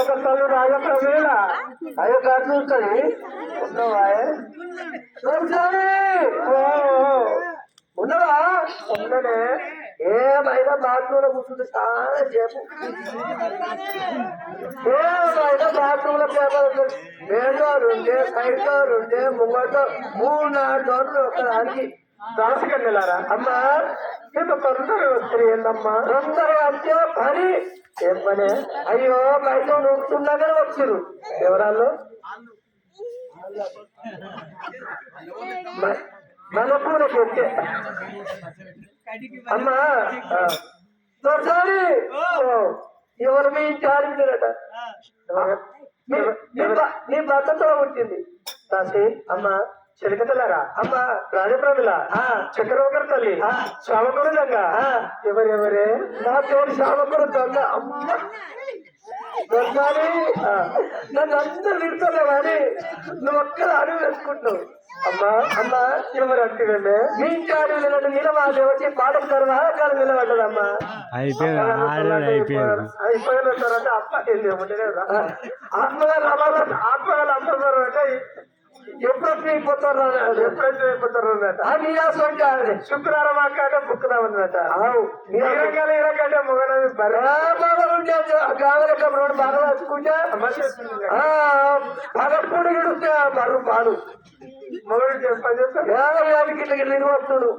ఒకరు రాజ ప్రవేళ అయ్యో కాదు చూస్తుంది ఉన్నవా ఉన్నవా ఉన్ననే ఏమైనా బాత్రూంలో కూర్చుంటే చాలా సేపు ఏమైనా బాత్రూంలో పేపర్ మేడోర్ ఉండే సైడ్ డోర్ ఉండే ముంగటో 3-4 డోర్లు ఒకదానికి రాసుకెళ్ళారా అమ్మా ఇంత తొందరగా వస్తుంది ఏందమ్మా తొందరగా వచ్చే పని ఏం పని అయ్యో బయట నూరుతుండగానే వచ్చారు ఎవరాళ్ళు మనపూరకు వచ్చే అమ్మా ఒకసారి ఎవరు మీ చాలించారట నీ భర్తతో వచ్చింది రాసి అమ్మా చిలకతలారా అమ్మ రాజప్రభులా చక్రవర్తి తల్లి శ్రావకుడు దొంగ ఎవరెవరే నా పేరు శ్రావకుడు దొంగ అమ్మ నన్ను అందరూ తిడుతున్నావు కానీ నువ్వు ఒక్కరు అడుగు వేసుకుంటావు అమ్మా అమ్మ ఎవరు అంటే మీ ఇంటి అడుగు నన్ను నిలవాలి వచ్చి పాటలు తర్వాత నిలబడ్డదమ్మా అయిపోయినంటే ఆత్మగారు అమ్మగారు అంటే ఎప్పుడైతే అయిపోతారు ఎప్పుడైతే అయిపోతారు అన్నట శుక్రవారం అక్కడ బుక్కుదామన్నట ఇరకంటే మొగనది గావలక రోడ్డు బాగా వచ్చుకుంటే పదప్పుడు గడిస్తే మరు పాడు మొగడు పని చేస్తాడు గిట్ల నిర్వస్తుడు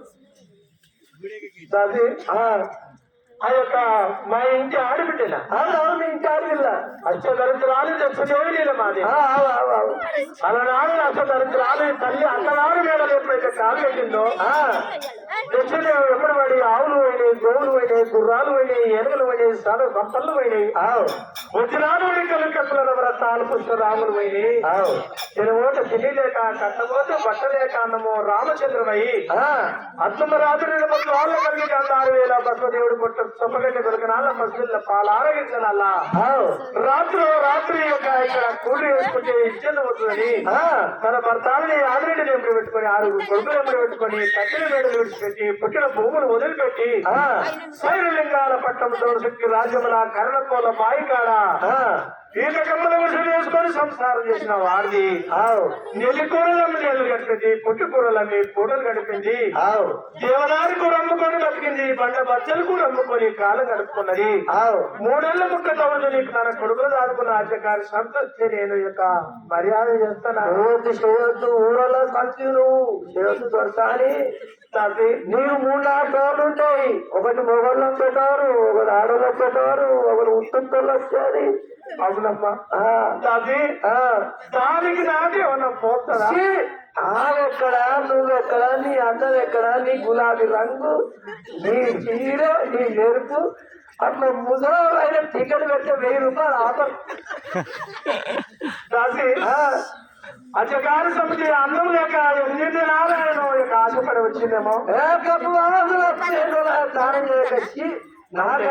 ఆ యొక్క మా ఇంటి ఆడబిడ్డలా మీ ఇంటి ఆడపిల్ల అష్టదరిద్రాలు తెచ్చుకోలేదు మాది అలనాడు అష్టదరిద్రాలు తల్లి అన్ననాడు మేడలు ఎప్పుడైతే కాలు పెట్టిందో తెచ్చిన ఎప్పుడు పడి ఆవులు పోయినాయి గోవులు పోయినాయి గుర్రాలు పోయినాయి ఏనుగులు పోయినాయి సంపళ్ళు పోయినాయి వచ్చినాడు కలుకప్పుల వ్రతాలు పుష్పరాములు పోయినాయి తినబోత తిని లేక కట్టబోతే బట్ట లేక అన్నమో రామచంద్రమయ్యి అత్తమ్మ రాత్రి వాళ్ళ కలిగి 6000 బసవదేవుడు పుట్ట సొప్పగడ్డ దొరికినాల మసూళ్ళ పాలు ఆరగించాల రాత్రి యొక్క ఇక్కడ కూలి వేసుకుంటే ఇచ్చేది అవుతుందని తన భర్తని ఆదిరెడ్డిని ఎంపిడి పెట్టుకుని 6 కొడుకులు ఎంపిడి పెట్టుకుని కట్టెల మేడలు విడిచిపెట్టి పుట్టిన భూములు వదిలిపెట్టి శైలలింగాల పట్టం దోషకి రాజ్యముల కర్ణకోల బాయికాడ ఈత కమ్మల వర్షం వేసుకొని సంసారం చేసిన వారిది నెల్లికూరలమ్మి నీళ్లు కట్టింది పుట్టుకూరలమ్మి పూటలు గడిపింది దేవదారి కూర అమ్ముకొని బతికింది బండ బచ్చలు కూర అమ్ముకొని కాలం గడుపుకున్నది 3 ఏళ్ల ముక్క తవ్వదు నీకు తన కొడుకులు దాడుకున్న రాజ్యకారి సంతృప్తి నేను యొక్క మర్యాద చేస్తాను చేయొద్దు ఊరలో కలిసి నువ్వు చేయొద్దు దొరకాలి నీవు 3-4 డోర్లు ఉంటాయి ఒకటి మొగళ్ళం పెట్టారు ఒకటి ఆడలో పెట్టారు ఒకటి ఉత్తంతో వచ్చేది అవునమ్మా దానికి నాది ఏమన్నా పోతాడా ఆమెక్కడా నువ్వెక్కడా నీ అందం ఎక్కడా నీ గులాబీ రంగు నీ చీర నీ మెరుపు అట్లా ముసలైన టికెట్ పెడితే 1000 రూపాయలు ఆపరు అచ్చగారి సమితి అన్నం లేక 8 నారాయణ యొక్క ఆశపడి వచ్చిందేమో దానం చేయకొచ్చి